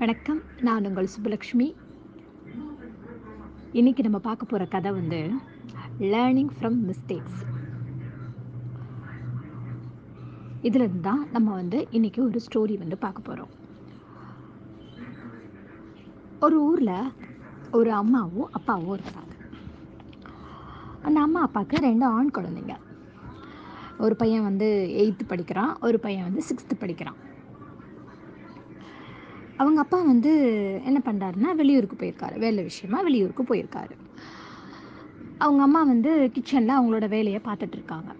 வணக்கம். நான் உங்கள் சுப்புலக்ஷ்மி. இன்னைக்கு நம்ம பார்க்க போற கதை வந்து லேர்னிங் ஃப்ரம் மிஸ்டேக்ஸ். இதிலிருந்து தான் நம்ம வந்து இன்னைக்கு ஒரு ஸ்டோரி வந்து பார்க்க போறோம். ஒரு ஊர்ல ஒரு அம்மாவும் அப்பாவும் இருக்கிறாங்க. அந்த அம்மா அப்பாவுக்கு 2 ஆண் குழந்தைங்க. ஒரு பையன் வந்து 8th படிக்கிறான், ஒரு பையன் வந்து 6th படிக்கிறான். அவங்க அப்பா வந்து என்ன பண்றாருன்னா, வெளியூருக்கு போயிருக்காரு. வேலை விஷயமா வெளியூருக்கு போயிருக்காரு. அவங்க அம்மா வந்து கிச்சன்ல அவங்களோட வேலையை பார்த்துட்டு இருக்காங்க.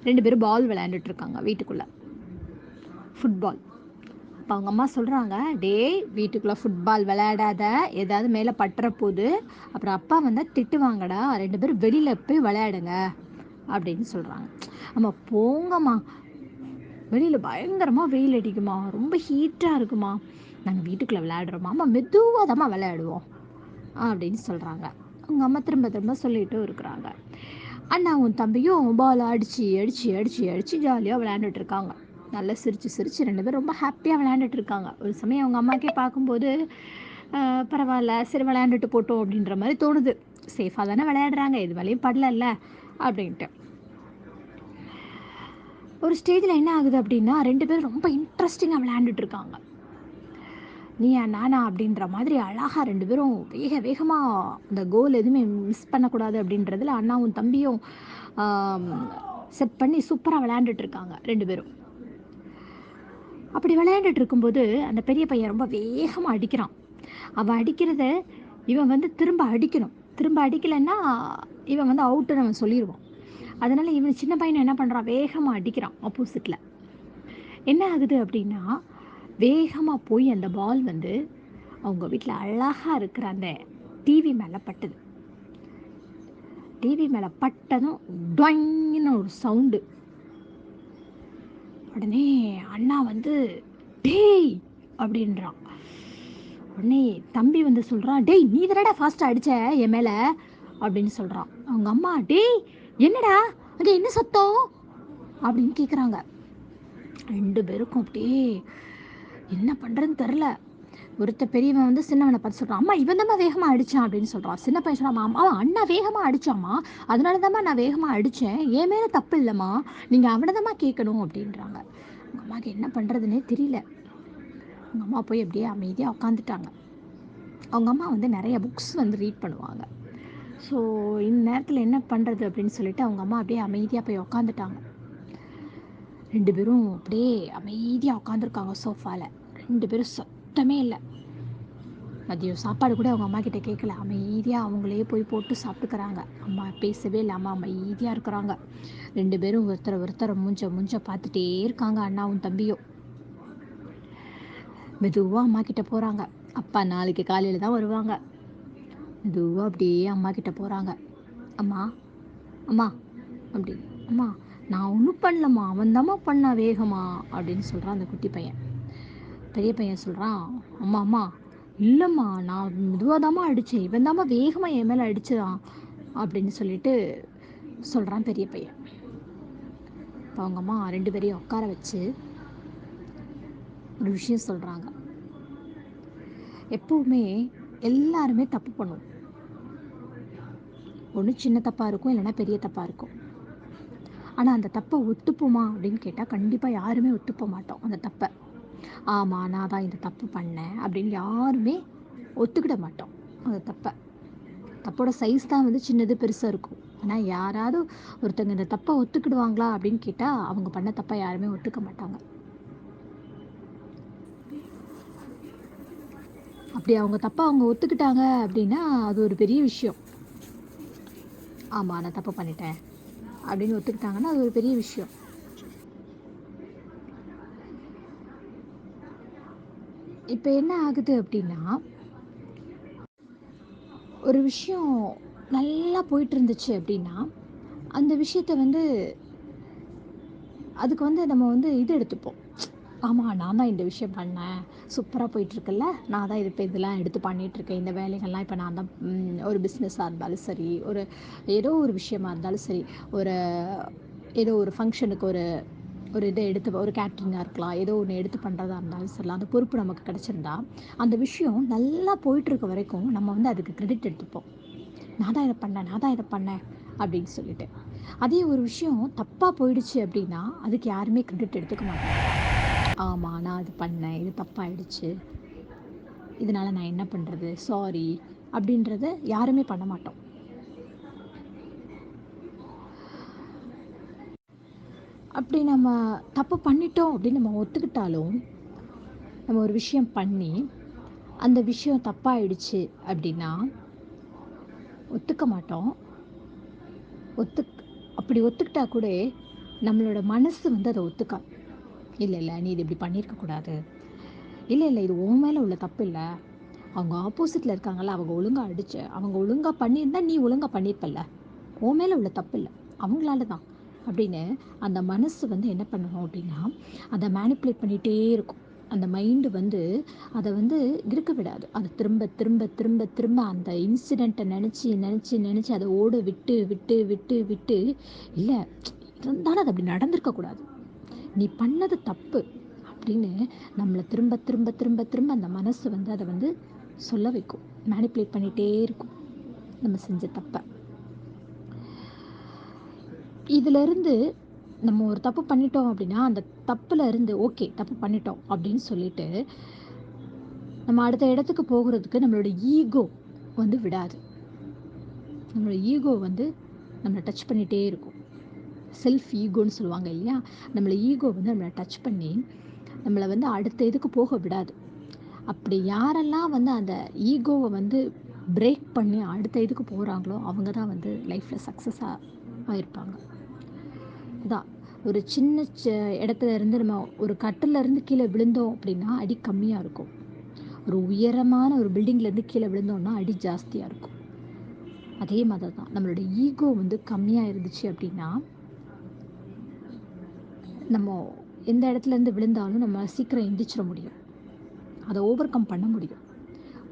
2 பேரும் பால் விளையாண்டுட்டு இருக்காங்க வீட்டுக்குள்ள. ஃபுட்பால். அப்போ அவங்க அம்மா சொல்கிறாங்க, டேய் வீட்டுக்குள்ளே ஃபுட்பால் விளையாடாத, ஏதாவது மேலே பட்டுற போது அப்புறம் அப்பா வந்தால் திட்டுவாங்கடா, 2 பேரும் வெளியில் போய் விளையாடுங்க அப்படின்னு சொல்கிறாங்க. அம்மா போங்கம்மா, வெளியில் பயங்கரமாக வெயில் அடிக்குமா, ரொம்ப ஹீட்டாக இருக்குமா, நாங்கள் வீட்டுக்குள்ளே விளையாடுறோமா, அம்மா மெதுவாக தாம்மா விளையாடுவோம் அப்படின்னு சொல்கிறாங்க. அவங்க அம்மா திரும்ப திரும்ப சொல்லிகிட்டும் இருக்கிறாங்க. அண்ணாவும் தம்பியும் பால் அடித்து அடித்து அடித்து அடித்து ஜாலியாக விளையாண்டுட்டு இருக்காங்க. நல்லா சிரித்து சிரித்து 2 பேரும் ரொம்ப ஹாப்பியாக விளையாண்டுட்டு இருக்காங்க. ஒரு சமயம் அவங்க அம்மாக்கே பார்க்கும்போது பரவாயில்ல, சரி விளையாண்டுட்டு போட்டோம் அப்படின்ற மாதிரி தோணுது. சேஃபாக தானே விளையாடுறாங்க, இது மேலேயும் படலல்ல அப்படின்ட்டு. ஒரு ஸ்டேஜில் என்ன ஆகுது அப்படின்னா, 2 பேரும் ரொம்ப இன்ட்ரெஸ்டிங்காக விளையாண்டுட்டு இருக்காங்க. நீயா நானா அப்படின்ற மாதிரி அழகாக 2 பேரும் வேக வேகமாக அந்த கோல் எதுவுமே மிஸ் பண்ணக்கூடாது அப்படின்றதுல அண்ணாவும் தம்பியும் செட் பண்ணி சூப்பராக விளையாண்டுட்டு இருக்காங்க 2 பேரும். அப்படி விளையாண்டுட்டு இருக்கும்போது அந்த பெரிய பையன் ரொம்ப வேகமாக அடிக்கிறான். அவன் அடிக்கிறத இவன் வந்து திரும்ப அடிக்கணும். திரும்ப அடிக்கலைன்னா இவன் வந்து அவுட்டுன்னு அவன் சொல்லிடுவான். அதனால் இவன் சின்ன பையனை என்ன பண்ணுறான், வேகமாக அடிக்கிறான் ஆப்போசிட்டில். என்ன ஆகுது அப்படின்னா, வேகமாக போய் அந்த பால் வந்து அவங்க வீட்டில் அழகாக இருக்கிற அந்த டிவி மேலே பட்டுது. டிவி மேலே பட்டதும் டொயின்னு ஒரு சவுண்டு. உடனே அண்ணா வந்து டேய் அப்படின்றான். உடனே தம்பி வந்து சொல்கிறான், டேய் நீ தானடா ஃபாஸ்ட்டாக அடித்த என் மேலே அப்படின்னு சொல்கிறான். அவங்க அம்மா, டேய் என்னடா அங்கே என்ன சத்தம் அப்படின்னு கேட்குறாங்க. 2 பேருக்கும் அப்படியே என்ன பண்ணுறதுன்னு தெரில. ஒருத்த பெரியவன் வந்து சின்னவனை பார்த்து சொல்கிறான், அம்மா இவன் தாம்மா வேகமாக அடித்தான் அப்படின்னு சொல்கிறான். சின்ன பையன் சொல்கிறான், அம்மா அண்ணா வேகமாக அடித்தாம்மா, அதனால தாம்மா நான் வேகமாக அடித்தேன், என் மேலே தப்பு இல்லைம்மா, நீங்கள் அவனை தாம்மா கேட்கணும் அப்படின்றாங்க. அவங்க அம்மாவுக்கு என்ன பண்ணுறதுனே தெரியல. அவங்க அம்மா போய் அப்படியே அமைதியாக உட்காந்துட்டாங்க. அவங்க அம்மா வந்து நிறைய புக்ஸ் வந்து ரீட் பண்ணுவாங்க. ஸோ இந்த நேரத்தில் என்ன பண்ணுறது அப்படின்னு சொல்லிட்டு அவங்க அம்மா அப்படியே அமைதியாக போய் உக்காந்துட்டாங்க. 2 பேரும் அப்படியே அமைதியாக உட்காந்துருக்காங்க சோஃபாவில். 2 பேரும் சத்தமே இல்லை. மதியம் சாப்பாடு கூட அவங்க அம்மா கிட்ட கேட்கல. அமைதியாக அவங்களே போய் போட்டு சாப்பிட்டுக்கிறாங்க. அம்மா பேசவே இல்லை, அம்மா அமைதியாக இருக்கிறாங்க. 2 பேரும் ஒருத்தரை மூஞ்ச பார்த்துட்டே இருக்காங்க, அண்ணாவும் தம்பியும். மெதுவாக அம்மா கிட்ட போகிறாங்க. அப்பா நாளைக்கு காலையில் தான் வருவாங்க. மெதுவாக அப்படியே அம்மா கிட்ட போகிறாங்க. அம்மா அம்மா அப்படி, அம்மா நான் ஒன்றும் பண்ணலம்மா, அவன் தாம்மா பண்ணா வேகமா அப்படின்னு சொல்கிறான் அந்த குட்டி பையன். பெரிய பையன் சொல்கிறான், அம்மா அம்மா இல்லைம்மா நான் மெதுவாக தாம்மா அடித்தேன், இவன் தாம்மா வேகமாக என் மேலே அடிச்சுதான் அப்படின்னு சொல்லிட்டு சொல்கிறான் பெரிய பையன். இப்போ அவங்க அம்மா 2 பேரையும் உட்கார வச்சு ஒரு விஷயம் சொல்கிறாங்க. எப்போவுமே எல்லாருமே தப்பு பண்ணுவோம். ஒன்று சின்ன தப்பாக இருக்கும், இல்லைன்னா பெரிய தப்பாக இருக்கும். ஆனால் அந்த தப்பை ஒத்துப்போமா அப்படின்னு கேட்டால் கண்டிப்பாக யாருமே ஒத்துப்ப மாட்டோம் அந்த தப்பை. ஆமாம் நான் தான் இந்த தப்பு பண்ணேன் அப்படின்னு யாருமே ஒத்துக்கிட மாட்டோம் அந்த தப்பை. தப்போட சைஸ் தான் வந்து சின்னது பெருசாக இருக்கும். ஆனால் யாராவது ஒருத்தங்க இந்த தப்பை ஒத்துக்கிடுவாங்களா அப்படின்னு கேட்டால் அவங்க பண்ண தப்பை யாருமே ஒத்துக்க மாட்டாங்க. அப்படி அவங்க தப்பை அவங்க ஒத்துக்கிட்டாங்க அப்படின்னா அது ஒரு பெரிய விஷயம். ஆமாம் நான் தப்பு பண்ணிட்டேன் அப்படின்னு ஒத்துக்கிட்டாங்கன்னா அது ஒரு பெரிய விஷயம். இப்போ என்ன ஆகுது அப்படின்னா, ஒரு விஷயம் நல்லா போயிட்டு இருந்துச்சு அப்படின்னா அந்த விஷயத்தை வந்து அதுக்கு வந்து நம்ம வந்து இது எடுத்துப்போம். ஆமாம் நான் தான் இந்த விஷயம் பண்ணேன், சூப்பராக போயிட்டுருக்குல்ல, நான் தான் இது இப்போ இதெல்லாம் எடுத்து பண்ணிகிட்ருக்கேன், இந்த வேலைகள்லாம் இப்போ நான் தான் ஒரு பிஸ்னஸாக இருந்தாலும் சரி, ஒரு ஏதோ ஒரு விஷயமா இருந்தாலும் சரி, ஒரு ஏதோ ஒரு ஃபங்க்ஷனுக்கு ஒரு ஒரு இதை எடுத்து ஒரு கேட்ரிங்காக இருக்கலாம், ஏதோ ஒன்று எடுத்து பண்ணுறதா இருந்தாலும் சரிலாம், அந்த பொறுப்பு நமக்கு கிடச்சிருந்தா அந்த விஷயம் நல்லா போயிட்டுருக்க வரைக்கும் நம்ம வந்து அதுக்கு கிரெடிட் எடுத்துப்போம். நான் தான் இதை பண்ணேன் அப்படின்னு சொல்லிட்டு. அதே ஒரு விஷயம் தப்பாக போயிடுச்சு அப்படின்னா அதுக்கு யாருமே கிரெடிட் எடுத்துக்க மாட்டாங்க. ஆமாம், நான் அது பண்ணேன், இது தப்பாகிடுச்சு, இதனால் நான் என்ன பண்ணுறது, சாரி அப்படின்றத யாருமே பண்ண மாட்டோம். அப்படி நம்ம தப்பு பண்ணிட்டோம் அப்படின்னு நம்ம ஒத்துக்கிட்டாலும், நம்ம ஒரு விஷயம் பண்ணி அந்த விஷயம் தப்பாயிடுச்சு அப்படின்னா ஒத்துக்க மாட்டோம். அப்படி ஒத்துக்கிட்டா கூட நம்மளோட மனசு வந்து அதை ஒத்துக்கா. இல்லை நீ இது இப்படி பண்ணியிருக்கக்கூடாது, இல்லை இது உன் மேலே உள்ள தப்பு இல்லை, அவங்க ஆப்போசிட்டில் இருக்காங்கல்ல, அவங்க ஒழுங்காக பண்ணியிருந்தா நீ ஒழுங்காக பண்ணியிருப்பல்ல, உன் மேலே உள்ள தப்பு இல்லை, அவங்களால தான் அப்படின்னு அந்த மனசு வந்து என்ன பண்ணணும் அப்படின்னா அதை மேனிப்புலேட் பண்ணிகிட்டே இருக்கும். அந்த மைண்டு வந்து அதை வந்து இருக்க விடாது. அதை திரும்ப திரும்ப திரும்ப திரும்ப அந்த இன்சிடெண்ட்டை நினச்சி அதை ஓட விட்டு விட்டு விட்டு விட்டு இல்லை இருந்தாலும் அது அப்படி நடந்திருக்கக்கூடாது, நீ பண்ணது தப்பு அப்படின்னு நம்மளை திரும்ப திரும்ப திரும்ப திரும்ப அந்த மனசு வந்து அதை வந்து சொல்ல வைக்கும், மேனிப்புலேட் பண்ணிகிட்டே இருக்கும் நம்ம செஞ்ச தப்பை. இதிலிருந்து நம்ம ஒரு தப்பு பண்ணிட்டோம் அப்படின்னா அந்த தப்புல இருந்து ஓகே தப்பு பண்ணிட்டோம் அப்படின்னு சொல்லிட்டு நம்ம அடுத்த இடத்துக்கு போகிறதுக்கு நம்மளோட ஈகோ வந்து விடாது. நம்மளோட ஈகோ வந்து நம்மளை டச் பண்ணிகிட்டே இருக்கும். செல்ஃப் ஈகோன்னு சொல்லுவாங்க இல்லையா, நம்மளை ஈகோ வந்து நம்மளை டச் பண்ணி நம்மளை வந்து அடுத்த இதுக்கு போக விடாது. அப்படி யாரெல்லாம் வந்து அந்த ஈகோவை வந்து பிரேக் பண்ணி அடுத்த இதுக்கு போகிறாங்களோ அவங்க தான் வந்து லைஃப்பில் சக்ஸஸாக ஆயிருப்பாங்க. அதான் ஒரு சின்ன இடத்துல இருந்து நம்ம ஒரு கட்டிலேருந்து கீழே விழுந்தோம் அப்படின்னா அடி கம்மியாக இருக்கும். ஒரு உயரமான ஒரு பில்டிங்லேருந்து கீழே விழுந்தோம்னா அடி ஜாஸ்தியாக இருக்கும். அதே மாதிரி தான் நம்மளோட ஈகோ வந்து கம்மியாக இருந்துச்சு அப்படின்னா நம்ம எந்த இடத்துலேருந்து விழுந்தாலும் நம்ம சீக்கிரம் எந்திரிச்சிட முடியும், அதை ஓவர் கம் பண்ண முடியும்.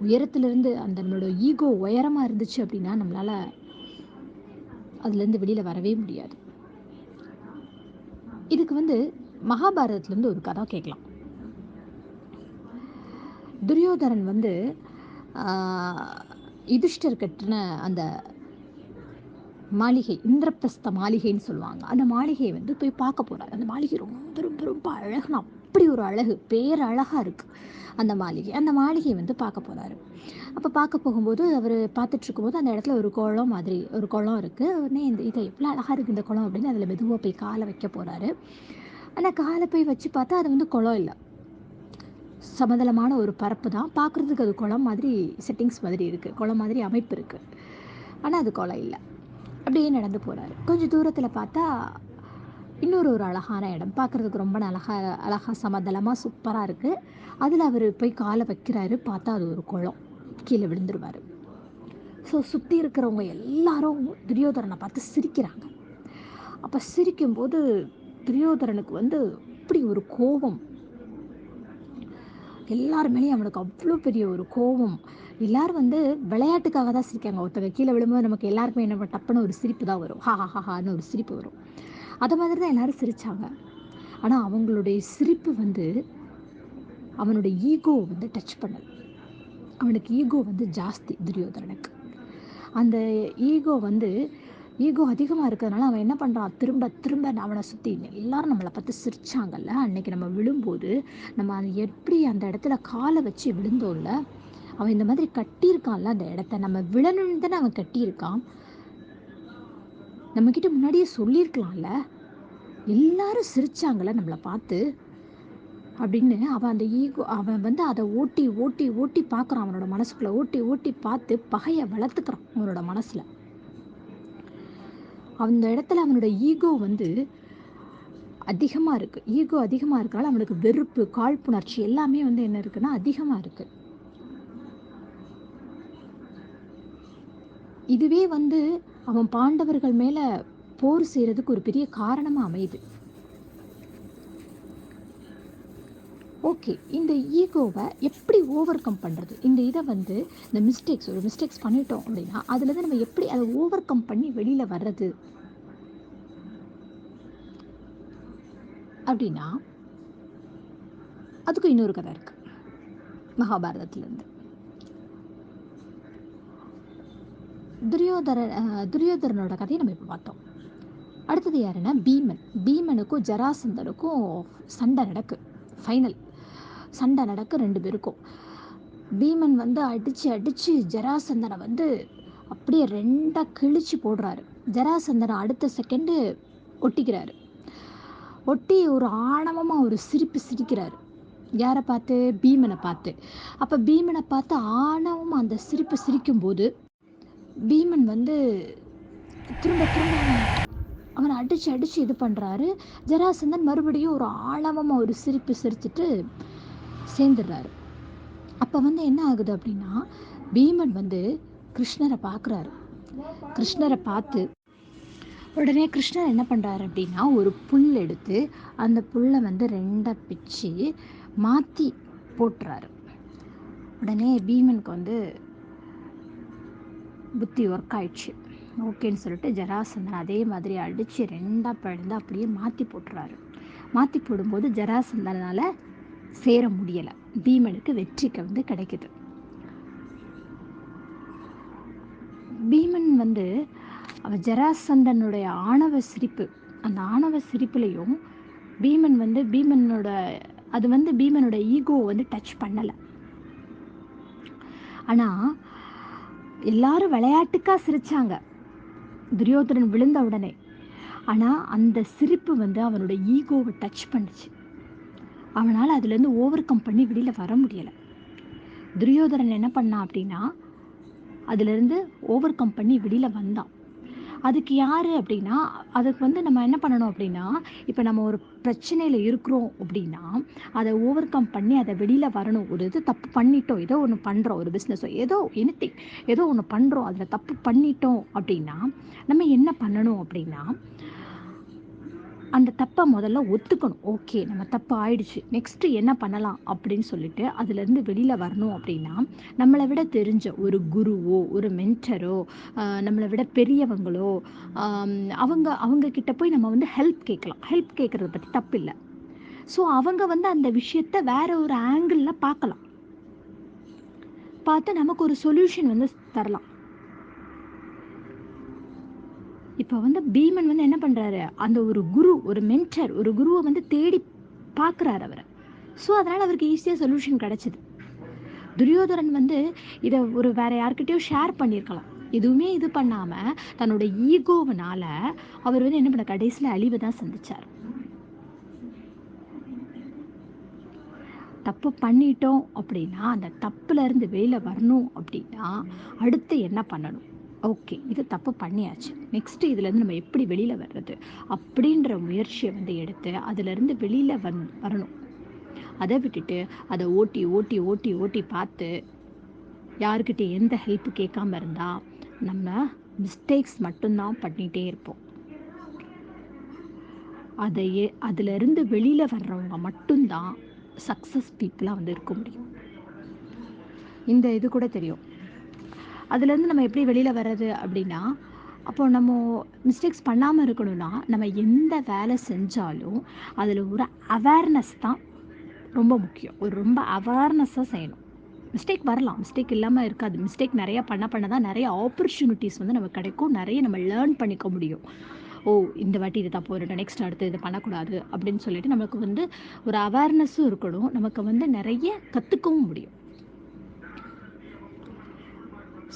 உயரத்துலேருந்து அந்த நம்மளோட ஈகோ உயரமாக இருந்துச்சு அப்படின்னா நம்மளால் அதுலேருந்து வெளியில் வரவே முடியாது. இதுக்கு வந்து மகாபாரதத்துலேருந்து ஒரு கதை கேட்கலாம். துரியோதரன் வந்து யுதிஷ்டர் கட்டின அந்த மாளிகை, இந்திரபிரஸ்த மாளிகைன்னு சொல்லுவாங்க, அந்த மாளிகையை வந்து போய் பார்க்க போகிறார். அந்த மாளிகை ரொம்ப ரொம்ப ரொம்ப அழகுனா அப்படி ஒரு அழகு, பேரழகாக இருக்குது அந்த மாளிகை. அந்த மாளிகையை வந்து பார்க்க போகிறாரு. அப்போ பார்க்க போகும்போது அவர் பார்த்துட்ருக்கும்போது அந்த இடத்துல ஒரு குளம் இருக்குது. உடனே இதை எவ்வளோ அழகாக இருக்குது இந்த குளம் அப்படின்னு அதில் மெதுவாக போய் காலை வைக்க போகிறாரு. ஆனால் காலை போய் வச்சு பார்த்தா அது வந்து குளம் இல்லை, சமதளமான ஒரு பரப்பு தான். பார்க்குறதுக்கு அது குளம் மாதிரி செட்டிங்ஸ் மாதிரி இருக்குது, குளம் மாதிரி அமைப்பு இருக்குது, ஆனால் அது குளம் இல்லை. அப்படியே நடந்து போகிறாரு. கொஞ்சம் தூரத்தில் பார்த்தா இன்னொரு அழகான இடம், பார்க்குறதுக்கு ரொம்ப அழகாக சமதளமாக சூப்பராக இருக்குது. அதில் அவர் போய் காலை வைக்கிறாரு. பார்த்தா அது ஒரு குளம், கீழே விழுந்துருவார். ஸோ சுற்றி இருக்கிறவங்க எல்லாரும் துரியோதரனை பார்த்து சிரிக்கிறாங்க. அப்போ சிரிக்கும்போது துரியோதரனுக்கு வந்து இப்படி ஒரு கோபம், எல்லாருமேலேயும் அவனுக்கு அவ்வளோ பெரிய ஒரு கோபம். எல்லோரும் வந்து விளையாட்டுக்காக தான் சிரிக்காங்க. ஒருத்தங்க கீழே விழும்போது நமக்கு எல்லாருக்குமே என்ன டப்புன்னு ஒரு சிரிப்பு தான் வரும், ஹான்னு ஒரு சிரிப்பு வரும். அது மாதிரி தான் எல்லோரும் சிரித்தாங்க. ஆனால் அவங்களுடைய சிரிப்பு வந்து அவனோட ஈகோ வந்து டச் பண்ணது. அவனுக்கு ஈகோ வந்து ஜாஸ்தி துரியோதரனுக்கு. அந்த ஈகோ அதிகமாக இருக்கிறதுனால அவன் என்ன பண்ணுறான், திரும்ப திரும்ப அவனை சுற்றி எல்லாரும் நம்மளை பார்த்து சிரித்தாங்கல்ல அன்றைக்கி நம்ம விழும்போது, நம்ம அது எப்படி அந்த இடத்துல காலை வச்சு விழுந்தோம்ல, அவன் இந்த மாதிரி கட்டியிருக்கான்ல அந்த இடத்த, நம்ம விழணுன்னு தானே அவன் கட்டியிருக்கான், நம்மக்கிட்ட முன்னாடியே சொல்லியிருக்கலாம்ல, எல்லாரும் சிரித்தாங்கல்ல நம்மளை பார்த்து அப்படின்னு அவன் வந்து அதை ஓட்டி ஓட்டி ஓட்டி பார்க்குறான். அவனோட மனசுக்குள்ளே ஓட்டி ஓட்டி பார்த்து பகையை வளர்த்துக்கிறான் அவனோட மனசில். அந்த இடத்துல அவனோட ஈகோ வந்து அதிகமாக இருக்குது. ஈகோ அதிகமாக இருக்கனால அவனுக்கு வெறுப்பு, காழ்ப்புணர்ச்சி எல்லாமே வந்து என்ன இருக்குன்னா அதிகமாக இருக்குது. இதுவே வந்து அவன் பாண்டவர்கள் மேலே போர் செய்கிறதுக்கு ஒரு பெரிய காரணமாக அமையுது. ஓகே, இந்த ஈகோவை எப்படி ஓவர் கம் பண்ணுறது, இந்த இதை வந்து இந்த மிஸ்டேக்ஸ் பண்ணிட்டோம் அப்படின்னா அதுலேருந்து நம்ம எப்படி அதை ஓவர் கம் பண்ணி வெளியில் வர்றது, அப்படின்னா அதுக்கும் இன்னொரு கதை இருக்கு மகாபாரதத்திலேருந்து. துரியோதரனோட கதையை நம்ம இப்போ பார்த்தோம். அடுத்தது யாருன்னா பீமன். பீமனுக்கும் ஜராசந்தனுக்கும் சண்டை நடக்கு. ஃபைனல் சண்டை நடக்கு 2 பேருக்கும். பீமன் வந்து அடித்து ஜராசந்தனை வந்து அப்படியே 2ஆக கிழிச்சு போடுறாரு. ஜராசந்தனை அடுத்த செகண்டு ஒட்டிக்கிறாரு. ஒட்டி ஒரு ஆணவமாக ஒரு சிரிப்பு சிரிக்கிறாரு. யாரை பார்த்து? பீமனை பார்த்து. அப்போ பீமனை பார்த்து ஆணவமாக அந்த சிரிப்பு சிரிக்கும்போது பீமன் வந்து திரும்ப அவனை அடித்து இது பண்ணுறாரு. ஜராசந்தன் மறுபடியும் ஒரு ஆழவமாக ஒரு சிரிப்பு சிரிச்சுட்டு சேர்ந்துடுறாரு. அப்போ வந்து என்ன ஆகுது அப்படின்னா, பீமன் வந்து கிருஷ்ணரை பார்க்குறாரு. கிருஷ்ணரை பார்த்து உடனே கிருஷ்ணர் என்ன பண்ணுறாரு அப்படின்னா, ஒரு புல் எடுத்து அந்த புல்லை வந்து 2ஆக பிச்சு மாற்றி போட்டுறாரு. உடனே பீமனுக்கு வந்து புத்தி ஒர்க் ஆயிடுச்சு. ஓகேன்னு சொல்லிட்டு ஜராசந்தன் அதே மாதிரி அடித்து 2ஆக பிளந்து அப்படியே மாற்றி போட்டுறாரு. மாற்றி போடும்போது ஜராசந்தனால் சேர முடியலை. பீமனுக்கு வெற்றிக்கு வந்து கிடைக்குது. பீமன் வந்து அவன் ஜராசந்தனுடைய ஆணவ சிரிப்பு, அந்த ஆணவ சிரிப்புலையும் பீமன் வந்து பீமனோட ஈகோ வந்து டச் பண்ணலை. ஆனால் எல்லாரும் விளையாட்டுக்காக சிரித்தாங்க துரியோதனன் விழுந்த உடனே. ஆனால் அந்த சிரிப்பு வந்து அவனோட ஈகோவை டச் பண்ணுச்சு. அவனால் அதுலேருந்து ஓவர் கம் பண்ணி வெளியில் வர முடியலை. துரியோதனன் என்ன பண்ணான் அப்படின்னா, அதுலேருந்து ஓவர் கம் பண்ணி வெளியில் வந்தான். அதுக்கு யார் அப்படின்னா, அதுக்கு வந்து நம்ம என்ன பண்ணணும் அப்படின்னா, இப்போ நம்ம ஒரு பிரச்சனையில் இருக்கிறோம் அப்படின்னா அதை ஓவர் கம் பண்ணி அதை வெளியில் வரணும். ஒரு இது தப்பு பண்ணிட்டோம், ஏதோ ஒன்று பண்ணுறோம், ஒரு பிஸ்னஸோ ஏதோ ஒன்று பண்ணுறோம், அதில் தப்பு பண்ணிட்டோம் அப்படின்னா நம்ம என்ன பண்ணணும் அப்படின்னா, அந்த தப்பை முதல்ல ஒத்துக்கணும். ஓகே, நம்ம தப்பு ஆயிடுச்சு, நெக்ஸ்ட்டு என்ன பண்ணலாம் அப்படின்னு சொல்லிட்டு அதுலேருந்து வெளியில் வரணும். அப்படின்னா நம்மளை விட தெரிஞ்ச ஒரு குருவோ ஒரு மென்டரோ நம்மளை விட பெரியவங்களோ அவங்க கிட்ட போய் நம்ம வந்து ஹெல்ப் கேட்கலாம். ஹெல்ப் கேட்குறத பற்றி தப்பு இல்லை. ஸோ அவங்க வந்து அந்த விஷயத்தை வேற ஒரு ஆங்கிளில் பார்த்து நமக்கு ஒரு சொல்யூஷன் வந்து தரலாம். இப்போ வந்து பீமன் வந்து என்ன பண்ணுறாரு, அந்த ஒரு குரு, ஒரு மென்டர், ஒரு குருவை வந்து தேடி பார்க்குறாரு அவரை. ஸோ அதனால் அவருக்கு ஈஸியாக சொல்யூஷன் கிடச்சிது. துரியோதரன் வந்து இதை வேற யார்கிட்டயோ ஷேர் பண்ணியிருக்கலாம். எதுவுமே இது பண்ணாமல் தன்னோட ஈகோவனால அவர் வந்து என்ன பண்ண கடைசியில் அழிவை தான் சந்திச்சார். தப்பு பண்ணிட்டோம் அப்படின்னா அந்த தப்புலேருந்து வெளியில் வரணும் அப்படின்னா அடுத்து என்ன பண்ணணும்? ஓகே, இது தப்பு பண்ணியாச்சு, நெக்ஸ்ட்டு இதுலேருந்து நம்ம எப்படி வெளியில் வர்றது அப்படின்ற முயற்சியை வந்து எடுத்து அதுலேருந்து வெளியில் வரணும். அதை விட்டுட்டு அதை ஓட்டி பார்த்து யாருக்கிட்ட எந்த ஹெல்ப் கேட்காம இருந்தால் நம்ம மிஸ்டேக்ஸ் மட்டும்தான் பண்ணிகிட்டே இருப்போம். அதிலிருந்து வெளியில் வர்றவங்க மட்டும்தான் சக்ஸஸ் பீப்புளாக வந்து இருக்க முடியும். இந்த இது கூட தெரியும். அதுலேருந்து நம்ம எப்படி வெளியில் வர்றது அப்படின்னா, அப்போ நம்ம மிஸ்டேக்ஸ் பண்ணாமல் இருக்கணும்னா நம்ம எந்த வேலை செஞ்சாலும் அதில் ஒரு அவேர்னஸ் தான் ரொம்ப முக்கியம். ரொம்ப அவேர்னஸாக செய்யணும். மிஸ்டேக் வரலாம், மிஸ்டேக் இல்லாமல் இருக்காது. மிஸ்டேக் நிறையா பண்ண தான் நிறைய ஆப்பர்ச்சுனிட்டிஸ் வந்து நமக்கு கிடைக்கும். நிறைய நம்ம லேர்ன் பண்ணிக்க முடியும். இந்த வாட்டி இது தப்பு வரட்டும், நெக்ஸ்ட் அடுத்து இது பண்ணக்கூடாது அப்படின்னு சொல்லிட்டு நமக்கு வந்து ஒரு அவேர்னஸும் இருக்கணும். நமக்கு வந்து நிறைய கற்றுக்கவும் முடியும்.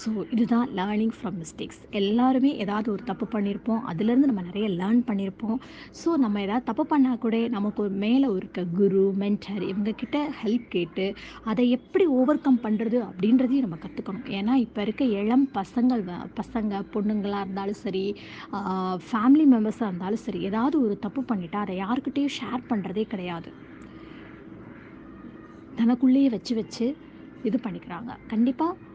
ஸோ இதுதான் லேர்னிங் ஃப்ரம் மிஸ்டேக்ஸ். எல்லாருமே ஏதாவது ஒரு தப்பு பண்ணியிருப்போம், அதுலேருந்து நம்ம நிறைய லேர்ன் பண்ணியிருப்போம். ஸோ நம்ம ஏதாவது தப்பு பண்ணால் கூட நமக்கு ஒரு மேலே இருக்க குரு, மென்டர் இவங்கக்கிட்ட ஹெல்ப் கேட்டு அதை எப்படி ஓவர் கம் பண்ணுறது அப்படின்றதையும் நம்ம கற்றுக்கணும். ஏன்னா இப்போ இருக்க இளம் பசங்க பொண்ணுங்களாக இருந்தாலும் சரி, ஃபேமிலி மெம்பர்ஸாக இருந்தாலும் சரி, ஏதாவது ஒரு தப்பு பண்ணிட்டா அதை யாருக்கிட்டேயும் ஷேர் பண்ணுறதே கிடையாது. தனக்குள்ளேயே வச்சு இது பண்ணிக்கிறாங்க. கண்டிப்பாக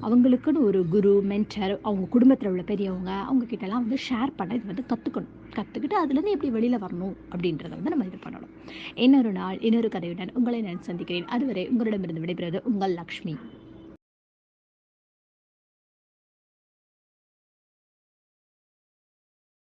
அவங்களுக்குன்னு ஒரு குரு, மென்டர், அவங்க குடும்பத்தில் உள்ள பெரியவங்க அவங்கக்கிட்டலாம் வந்து ஷேர் பண்ண இது வந்து கற்றுக்கிட்டு அதுலேருந்து எப்படி வெளியில் வரணும் அப்படின்றத வந்து நம்ம இது பண்ணணும். இன்னொரு நாள் இன்னொரு கதையுடன் உங்களை நான் சந்திக்கிறேன். அதுவரை உங்களிடமிருந்து விடைபெறுவது உங்கள் லக்ஷ்மி.